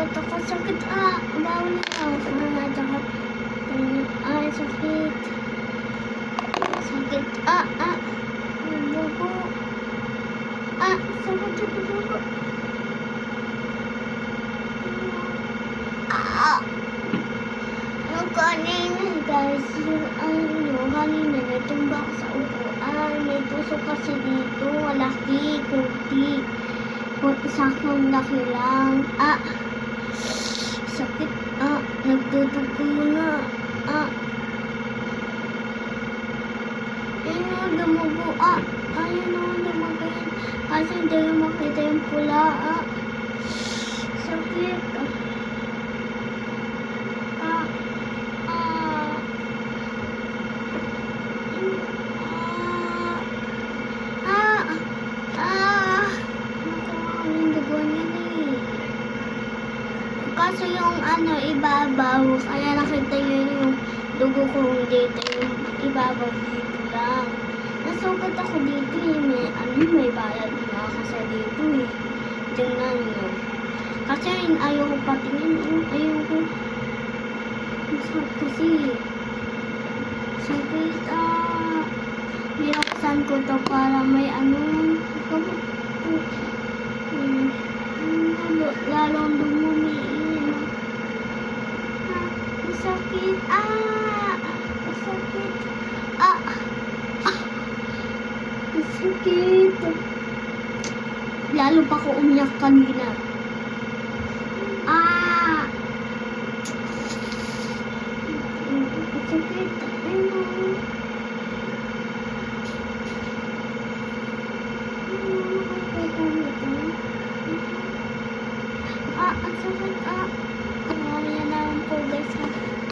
Nasugat ako. Sakit. Bawal ako. Tsaka, sakit. Sakit. Bugo. Sakit sa bugo. Kanina guys, kanina natumba ako sa upuan. May tusok kasi dito. Malaki, kunti. Sakong laki lang. Sakit. Nagdudugo na. Ayun na, dumugo. Ayun na, dumugo yan. Kasi hindi ko makita yung pula. Sakit. Kaso yung ibabaw, kaya nakita nyo yung dugo ko dito, yung ibabaw dito lang. Nasugat ako dito may balat nga kasi dito Tingnan nyo. Kasi ayaw ko patingin, ayaw ko. Masakit kasi. Sakit, binuksan ko to para may lalong dumumi. Sakit. Sakit. Sakit. Lalo pa ko umiyak kanina. Sakit. Ang sakit.